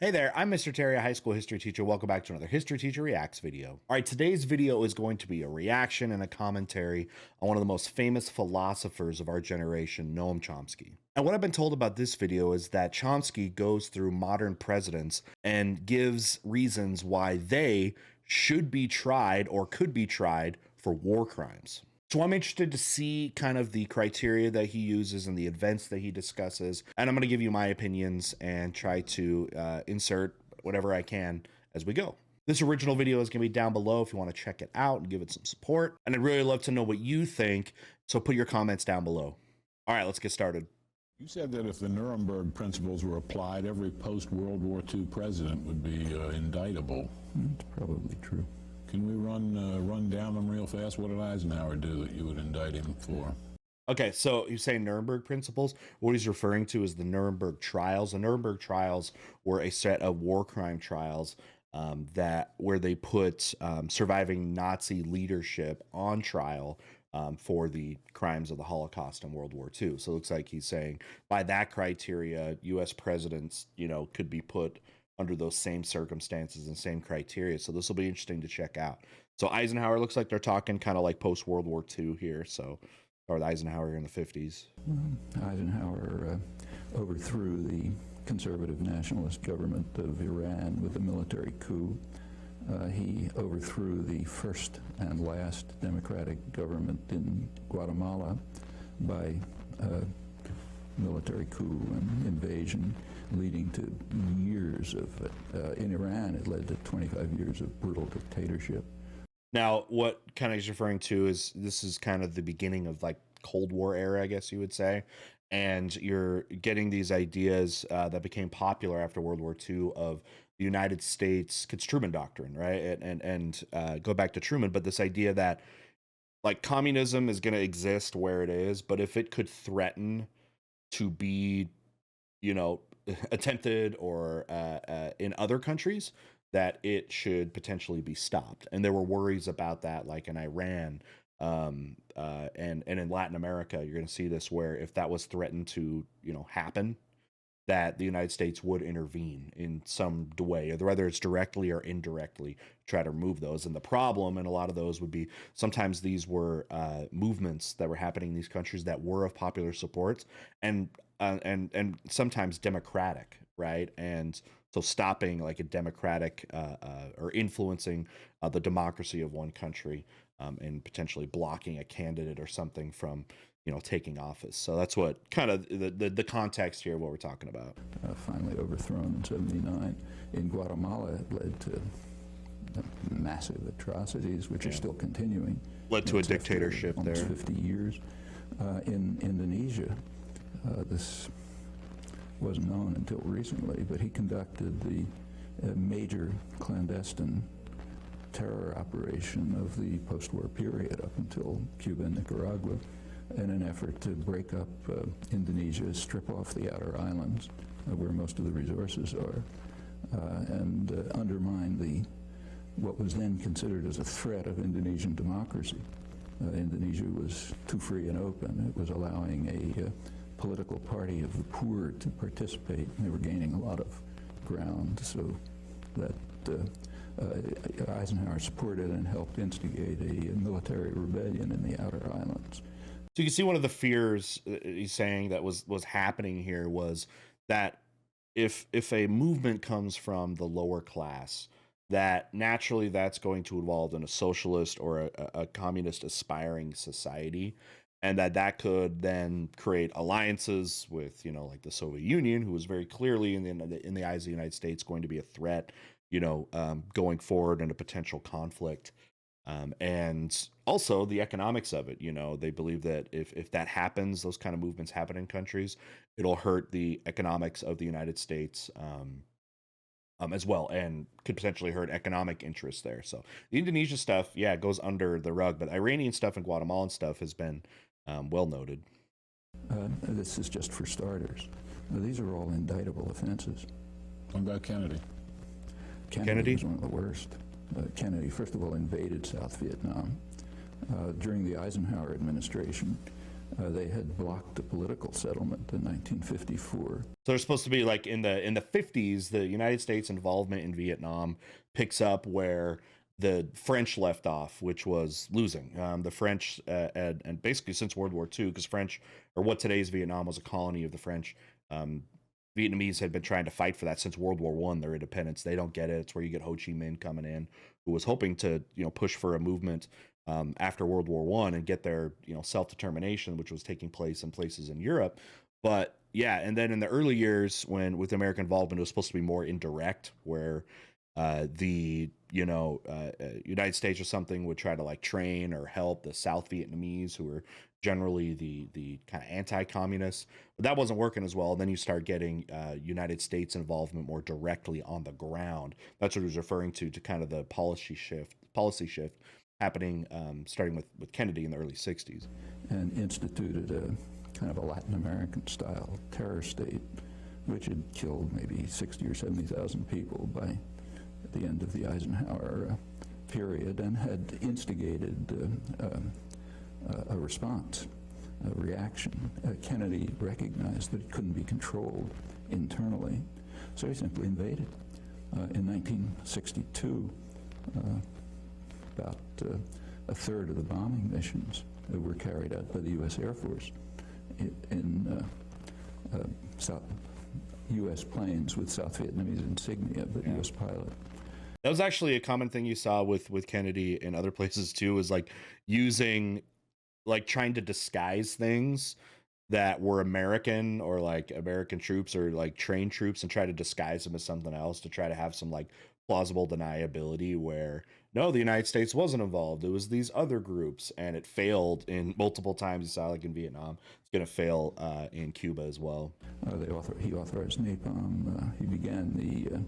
Hey there, I'm Mr. Terry, a high school history teacher. Welcome back to another History Teacher Reacts video. All right, today's video is going to be a reaction and a commentary on one of the most famous philosophers of our generation, Noam Chomsky. And what I've been told about this video is that Chomsky goes through modern presidents and gives reasons why they should be tried or could be tried for war crimes. So I'm interested to see kind of the criteria that he uses and the events that he discusses. And I'm going to give you my opinions and try to insert whatever I can as we go. This original video is going to be down below if you want to check it out and give it some support. And I'd really love to know what you think. So put your comments down below. All right, let's get started. You said that if the Nuremberg principles were applied, every post-World War II president would be indictable. That's probably true. Can we run down them real fast? What did Eisenhower do that you would indict him for? Okay, so you say Nuremberg principles. What he's referring to is the Nuremberg trials. The Nuremberg trials were a set of war crime trials where they put surviving Nazi leadership on trial for the crimes of the Holocaust and World War II. So it looks like he's saying by that criteria, U.S. presidents, could be put under those same circumstances and same criteria. So this will be interesting to check out. So Eisenhower looks like they're talking kind of like post-World War II here. So, or the Eisenhower in the 50s. Eisenhower overthrew the conservative nationalist government of Iran with a military coup. He overthrew the first and last democratic government in Guatemala by military coup and invasion, leading to years of, in Iran, it led to 25 years of brutal dictatorship. Now, what kind of he's referring to is this is kind of the beginning of like Cold War era, I guess you would say. And you're getting these ideas that became popular after World War II of the United States, it's Truman Doctrine, right? And go back to Truman, but this idea that like communism is going to exist where it is, but if it could threaten to be, attempted or in other countries, that it should potentially be stopped. And there were worries about that, like in Iran and in Latin America. You're going to see this where if that was threatened to, happen, that the United States would intervene in some way, or whether it's directly or indirectly, try to remove those. And the problem, and a lot of those would be sometimes these were movements that were happening in these countries that were of popular support and sometimes democratic, right? And so stopping like a democratic or influencing the democracy of one country and potentially blocking a candidate or something from taking office. So that's what kind of the context here of what we're talking about. Finally overthrown in '79. In Guatemala, it led to massive atrocities, which are still continuing. Led to a dictatorship there. Almost 50 years. In Indonesia, this wasn't known until recently, but he conducted the major clandestine terror operation of the post-war period up until Cuba and Nicaragua, in an effort to break up Indonesia, strip off the outer islands where most of the resources are, and undermine what was then considered as a threat of Indonesian democracy. Indonesia was too free and open. It was allowing a political party of the poor to participate. They were gaining a lot of ground, so that Eisenhower supported and helped instigate a military rebellion in the outer islands. So you can see one of the fears he's saying that was happening here was that if a movement comes from the lower class, that naturally that's going to evolve in a socialist or a communist aspiring society, and that could then create alliances with like the Soviet Union, who was very clearly in the eyes of the United States going to be a threat, going forward in a potential conflict. And also the economics of it, they believe that if that happens, those kind of movements happen in countries, it'll hurt the economics of the United States as well, and could potentially hurt economic interests there. So the Indonesia stuff, yeah, goes under the rug, but Iranian stuff and Guatemalan stuff has been well noted. This is just for starters. These are all indictable offenses. What about Kennedy? Kennedy was one of the worst. Kennedy, first of all, invaded South Vietnam. During the Eisenhower administration, They had blocked a political settlement in 1954. So there's supposed to be like in the 50s, the United States involvement in Vietnam picks up where the French left off, which was losing. The French, and basically since World War II, because French, or what today's Vietnam was a colony of the French, Vietnamese had been trying to fight for that since World War I, their independence. They don't get it. It's where you get Ho Chi Minh coming in, who was hoping to, push for a movement after World War I and get their, self-determination, which was taking place in places in Europe. But yeah, and then in the early years, when with American involvement, it was supposed to be more indirect, where the United States or something would try to like train or help the South Vietnamese, who were generally the kind of anti-communists, but that wasn't working as well. And then you start getting United States involvement more directly on the ground. That's what he was referring to kind of the policy shift happening, starting with Kennedy in the early 60s. And instituted a kind of a Latin American style terror state, which had killed maybe 60 or 70,000 people by the end of the Eisenhower period, and had instigated a response, a reaction. Kennedy recognized that it couldn't be controlled internally, so he simply invaded. In 1962, about a third of the bombing missions that were carried out by the U.S. Air Force in U.S. planes with South Vietnamese insignia, but U.S. pilot. That was actually a common thing you saw with Kennedy and other places too, is like using, like trying to disguise things that were American, or like American troops or like trained troops, and try to disguise them as something else to try to have some like plausible deniability where no, the United States wasn't involved. It was these other groups, and it failed in multiple times. You saw like in Vietnam. It's going to fail in Cuba as well. He authorized napalm. He began the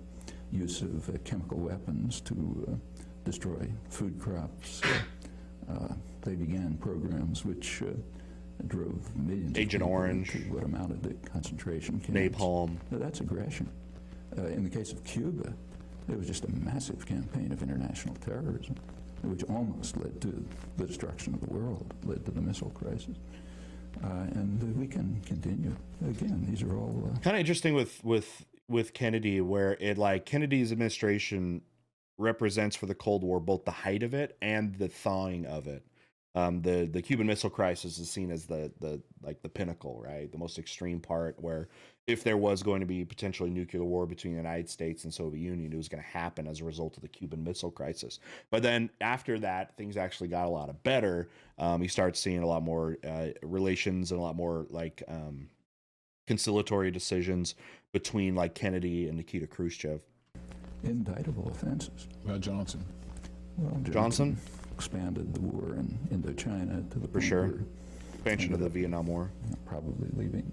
use of chemical weapons to destroy food crops. They began programs which drove millions Agent of people Orange, to what amounted to concentration camps. Napalm. Now, that's aggression. In the case of Cuba, it was just a massive campaign of international terrorism, which almost led to the destruction of the world, led to the missile crisis. And we can continue. Again, these are all kind of interesting with Kennedy, where it like Kennedy's administration represents for the Cold War both the height of it and the thawing of it. The Cuban Missile Crisis is seen as the pinnacle, right? The most extreme part, where if there was going to be potentially nuclear war between the United States and Soviet Union, it was going to happen as a result of the Cuban Missile Crisis. But then after that, things actually got a lot of better. You start seeing a lot more relations and a lot more like conciliatory decisions between like Kennedy and Nikita Khrushchev. indictable offenses. About Johnson? Well, Johnson expanded the war in Indochina to the for point sure. where Expansion of the Vietnam War. probably leaving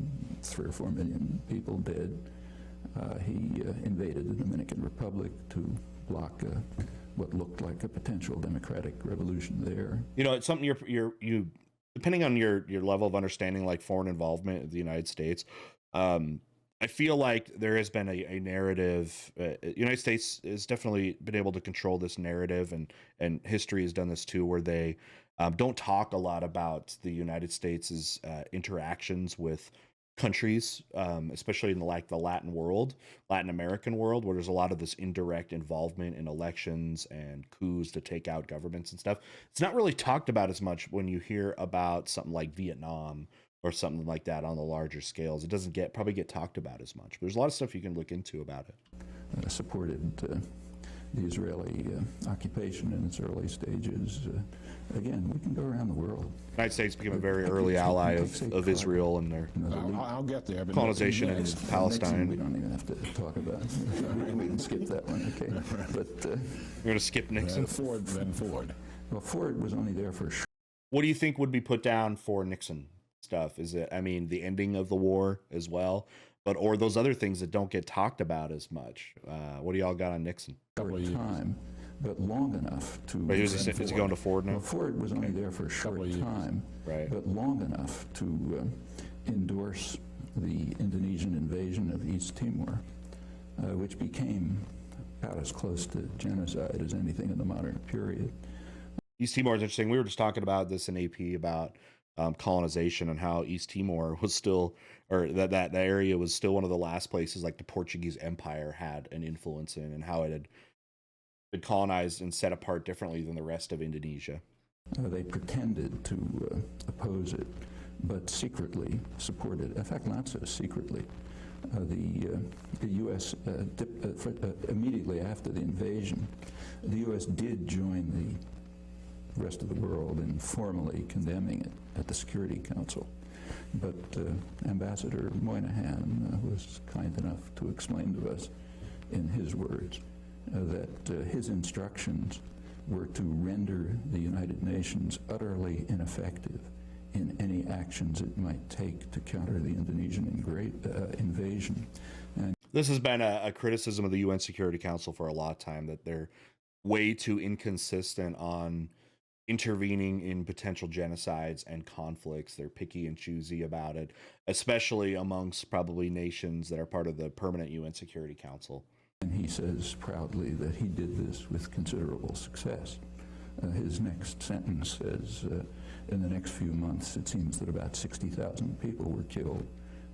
3 or 4 million people dead. He invaded the Dominican Republic to block what looked like a potential democratic revolution there. You know, it's something you depending on your level of understanding, like foreign involvement of the United States. I feel like there has been a narrative. United States has definitely been able to control this narrative, and history has done this too, where they don't talk a lot about the United States' interactions with countries, especially in the Latin American world, where there's a lot of this indirect involvement in elections and coups to take out governments and stuff. It's not really talked about as much when you hear about something like Vietnam or something like that on the larger scales. It doesn't probably get talked about as much. But there's a lot of stuff you can look into about it. Supported the Israeli occupation in its early stages. Again, we can go around the world. The United States became a very early ally of Israel and their I'll get there. But colonization in Palestine. We don't even have to talk about it. We can skip that one, okay? But You're going to skip Nixon? Ford. well, Ford was only there for a short. What do you think would be put down for Nixon stuff? Is it, I mean, the ending of the war as well, or those other things that don't get talked about as much? What do y'all got on Nixon? time, but long enough to. Wait, is he going to Ford now? Well, Ford was only there for a short time, right? But long enough to endorse the Indonesian invasion of East Timor, which became about as close to genocide as anything in the modern period. East Timor is interesting. We were just talking about this in AP about colonization, and how East Timor was still, or that area was still one of the last places like the Portuguese Empire had an influence in, and how it had been colonized and set apart differently than the rest of Indonesia. They pretended to oppose it, but secretly supported. In fact, not so secretly. The U.S. Immediately after the invasion, the U.S. did join the rest of the world in formally condemning it at the Security Council. But Ambassador Moynihan was kind enough to explain to us, in his words, that his instructions were to render the United Nations utterly ineffective in any actions it might take to counter the Indonesian invasion. And this has been a criticism of the UN Security Council for a long time, that they're way too inconsistent on intervening in potential genocides and conflicts. They're picky and choosy about it, especially amongst probably nations that are part of the permanent UN Security Council. And he says proudly that he did this with considerable success. His next sentence says, in the next few months, it seems that about 60,000 people were killed.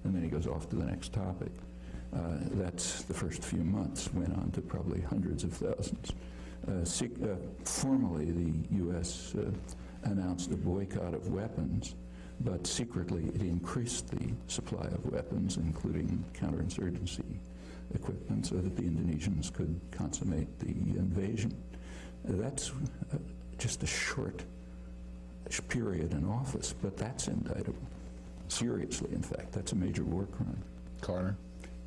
And then he goes off to the next topic. That's the first few months, went on to probably hundreds of thousands. Formally, the U.S. announced a boycott of weapons, but secretly it increased the supply of weapons, including counterinsurgency equipment, so that the Indonesians could consummate the invasion. That's just a short period in office, but that's indictable. Seriously, in fact, that's a major war crime. Carter?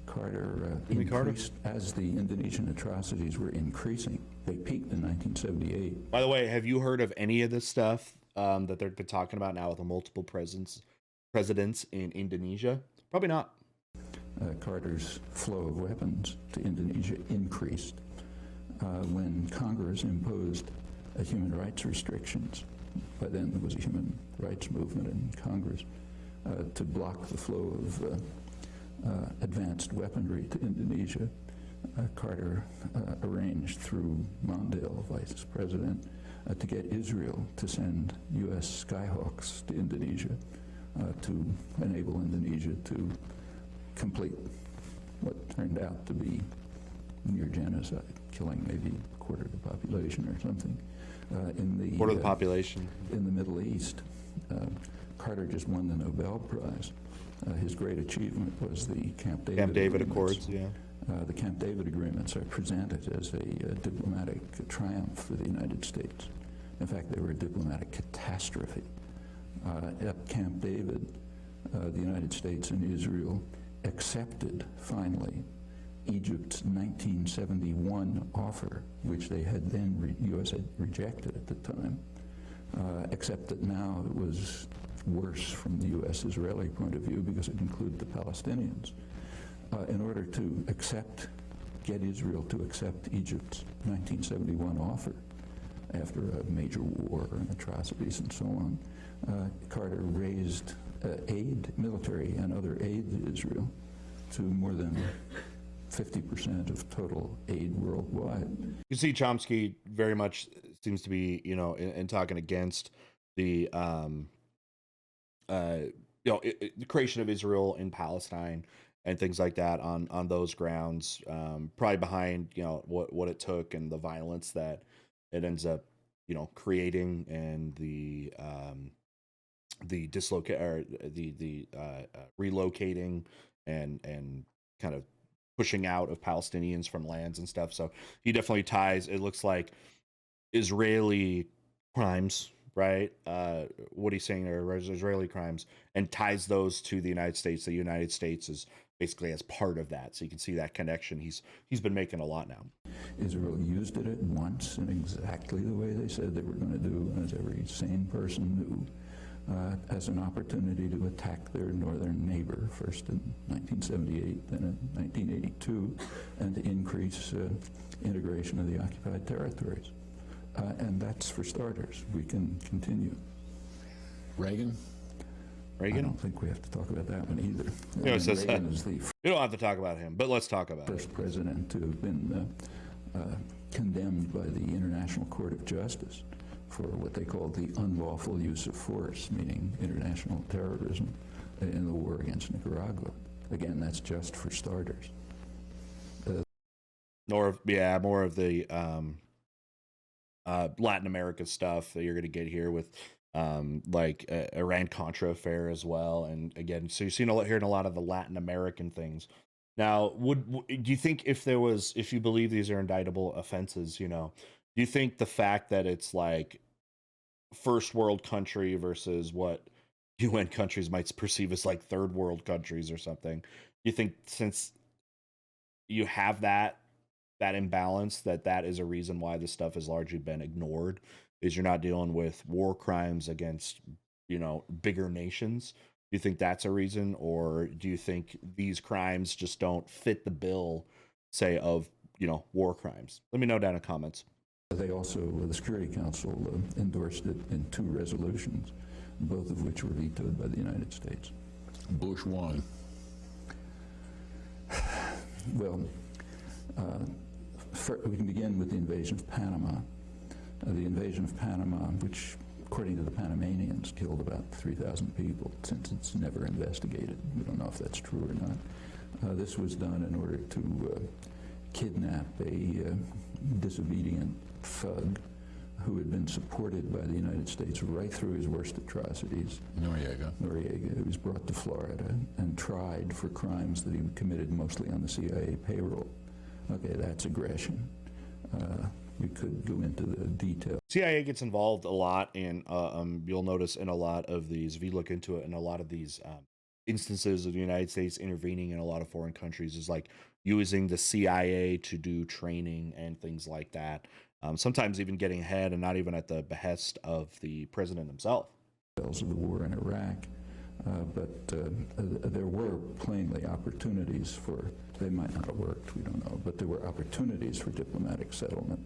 Carter increased as the Indonesian atrocities were increasing. They peaked in 1978. By the way, have you heard of any of this stuff that they've been talking about now with the multiple presidents in Indonesia? Probably not. Carter's flow of weapons to Indonesia increased when Congress imposed human rights restrictions. By then there was a human rights movement in Congress to block the flow of advanced weaponry to Indonesia. Carter arranged through Mondale, vice president, to get Israel to send U.S. Skyhawks to Indonesia to enable Indonesia to complete what turned out to be near genocide, killing maybe a quarter of the population or something. Quarter of the population. In the Middle East. Carter just won the Nobel Prize. His great achievement was the Camp David Accords. Yeah. The Camp David agreements are presented as a diplomatic triumph for the United States. In fact, they were a diplomatic catastrophe. At Camp David, the United States and Israel accepted, finally, Egypt's 1971 offer, which they had then, U.S. had rejected at the time, except that now it was worse from the U.S.-Israeli point of view because it included the Palestinians. In order to get Israel to accept Egypt's 1971 offer after a major war and atrocities and so on, Carter raised military and other aid to Israel to more than 50% of total aid worldwide. You see, Chomsky very much seems to be, in talking against the, the creation of Israel in Palestine and things like that on those grounds. Probably behind, what it took and the violence that it ends up, creating, and the relocating and kind of pushing out of Palestinians from lands and stuff. So he definitely ties, it looks like, Israeli crimes, right? What he's saying there, Israeli crimes, and ties those to the United States. The United States is basically as part of that. So you can see that connection he's been making a lot now. Israel used it at once in exactly the way they said they were going to do, as every sane person knew, as an opportunity to attack their northern neighbor, first in 1978, then in 1982, and to increase integration of the occupied territories. And that's for starters. We can continue. Reagan? I don't think we have to talk about that one either. Reagan is the you don't have to talk about him, but let's talk about first president to have been condemned by the International Court of Justice for what they called the unlawful use of force, meaning international terrorism, in the war against Nicaragua. Again, that's just for starters. More of the Latin America stuff that you're going to get here with Iran-Contra affair as well. And again, so you're seeing hearing a lot of the Latin American things. Now, do you think if you believe these are indictable offenses, do you think the fact that it's like first world country versus what UN countries might perceive as like third world countries or something, you think since you have that imbalance, that is a reason why this stuff has largely been ignored, is you're not dealing with war crimes against, bigger nations? Do you think that's a reason, or do you think these crimes just don't fit the bill, say, of, war crimes? Let me know down in the comments. They also, the Security Council endorsed it in 2 resolutions, both of which were vetoed by the United States. Bush won. Well, we can begin with the invasion of Panama. The invasion of Panama, which, according to the Panamanians, killed about 3,000 people, since it's never investigated. We don't know if that's true or not. This was done in order to kidnap a disobedient thug who had been supported by the United States right through his worst atrocities. Noriega, who was brought to Florida and tried for crimes that he committed mostly on the CIA payroll. Okay, that's aggression. We could go into the detail. CIA gets involved a lot, and you'll notice in a lot of these, if you look into it, in a lot of these instances of the United States intervening in a lot of foreign countries, is like using the CIA to do training and things like that. Sometimes even getting ahead and not even at the behest of the president himself. Of the war in Iraq, but there were plainly opportunities for, they might not have worked, we don't know, but there were opportunities for diplomatic settlement,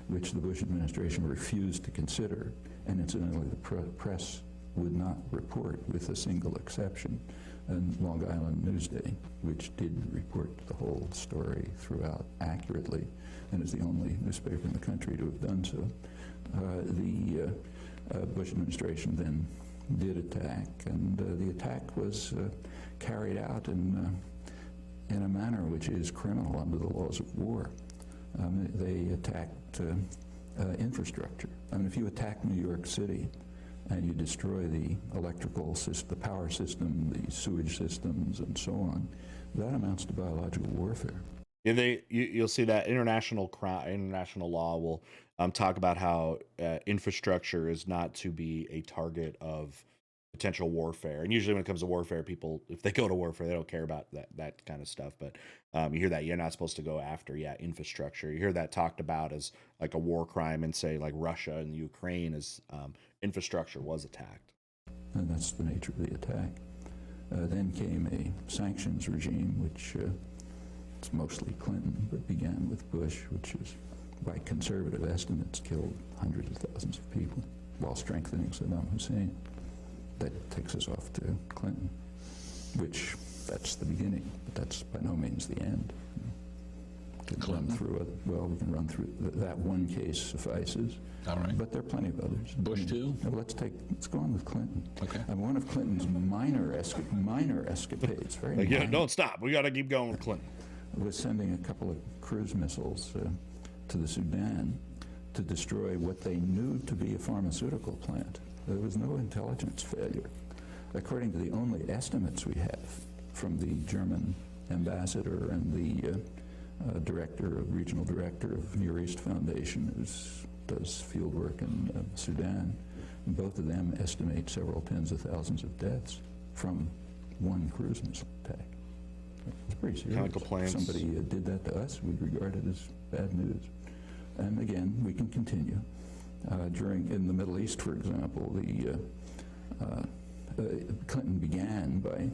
which the Bush administration refused to consider, and incidentally the press would not report, with a single exception, and Long Island Newsday, which did report the whole story throughout accurately, and is the only newspaper in the country to have done so. The Bush administration then did attack, and the attack was carried out in a manner which is criminal under the laws of war. They attacked infrastructure. I mean, if you attack New York City and you destroy the electrical system, the power system, the sewage systems, and so on, that amounts to biological warfare. Yeah, you'll see that international law will talk about how infrastructure is not to be a target of potential warfare. And usually when it comes to warfare, people, if they go to warfare, they don't care about that kind of stuff. But you hear that you're not supposed to go after, infrastructure. You hear that talked about as like a war crime in, say, like Russia and Ukraine, as infrastructure was attacked. And that's the nature of the attack. Then came a sanctions regime, which it's mostly Clinton, but began with Bush, which is, by conservative estimates, killed hundreds of thousands of people while strengthening Saddam Hussein. That takes us off to Clinton, which that's the beginning, but that's by no means the end. We can run through that one case suffices. All right. But there are plenty of others. Bush too? Let's go on with Clinton. Okay. And one of Clinton's minor escapades, very minor, Don't stop. We got to keep going with Clinton. was sending a couple of cruise missiles to the Sudan to destroy what they knew to be a pharmaceutical plant. There was no intelligence failure. According to the only estimates we have from the German ambassador and the regional director of Near East Foundation, who does field work in Sudan, both of them estimate several tens of thousands of deaths from one cruise missile attack. It's pretty serious. Chemical plants. If somebody did that to us, we'd regard it as bad news. And again, we can continue. In the Middle East, for example, Clinton began by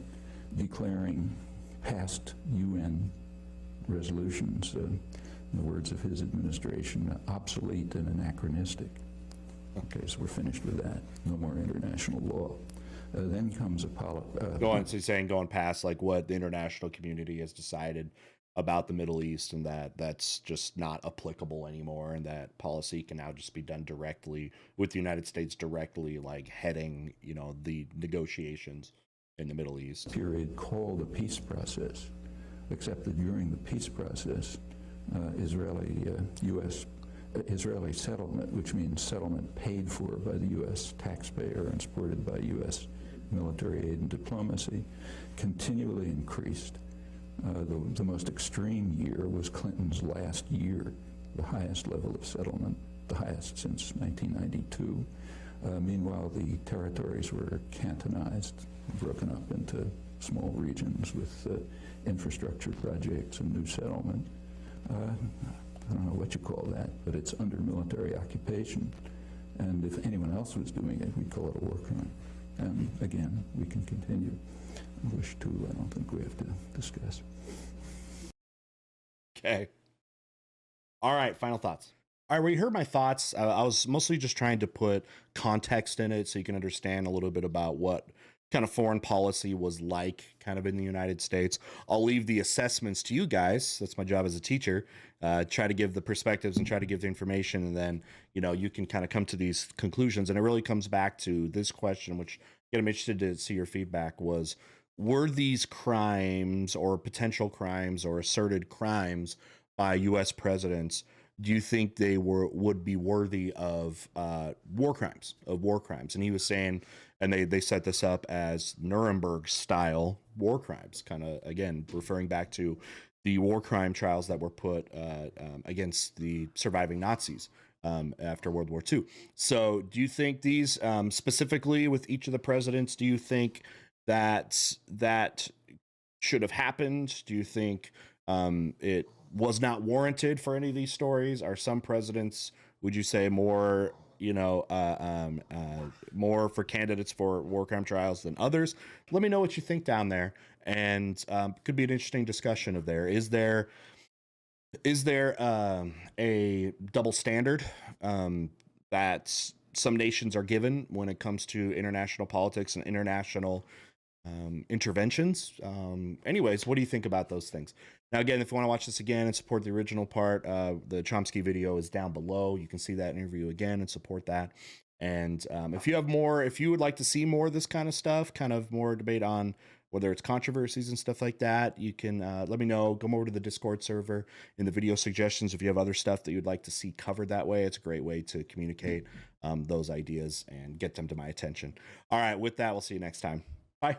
declaring past UN resolutions, in the words of his administration, obsolete and anachronistic. Okay, so we're finished with that. No more international law. Then comes Apollo. So he's saying going past like what the international community has decided about the Middle East, and that that's just not applicable anymore, and that policy can now just be done directly with the United States directly, like heading, you know, the negotiations in the Middle East. Period called a peace process, except that during the peace process, Israeli settlement, which means settlement paid for by the U.S. taxpayer and supported by U.S. military aid and diplomacy, continually increased. The most extreme year was Clinton's last year, the highest level of settlement, the highest since 1992. Meanwhile, the territories were cantonized, broken up into small regions with infrastructure projects and new settlement. I don't know what you call that, but it's under military occupation. And if anyone else was doing it, we'd call it a war crime. And again, we can continue. Wish to, I don't think we have to discuss. Okay. All right, final thoughts. All right, well, you heard my thoughts. I was mostly just trying to put context in it so you can understand a little bit about what kind of foreign policy was like kind of in the United States. I'll leave the assessments to you guys. That's my job as a teacher. Try to give the perspectives and try to give the information, and then, you know, you can kind of come to these conclusions. And it really comes back to this question, which I'm interested to see your feedback was, were these crimes or potential crimes or asserted crimes by U.S. presidents, do you think they would be worthy of war crimes? And he was saying, and they set this up as Nuremberg style war crimes, kind of, again, referring back to the war crime trials that were put against the surviving Nazis after World War II. So do you think these, specifically with each of the presidents, do you think that should have happened? Do you think it was not warranted for any of these stories? Are some presidents, would you say, more, you know, more for candidates for war crime trials than others? Let me know what you think down there, and could be an interesting discussion of there. Is there a double standard that some nations are given when it comes to international politics and international interventions? Anyways, what do you think about those things? Now, again, if you want to watch this again and support the original part, the Chomsky video is down below. You can see that interview again and support that. And if you have more, if you would like to see more of this kind of stuff, kind of more debate on whether it's controversies and stuff like that, you can let me know. Come over to the Discord server in the video suggestions if you have other stuff that you'd like to see covered that way. It's a great way to communicate those ideas and get them to my attention. All right, with that, we'll see you next time. Bye.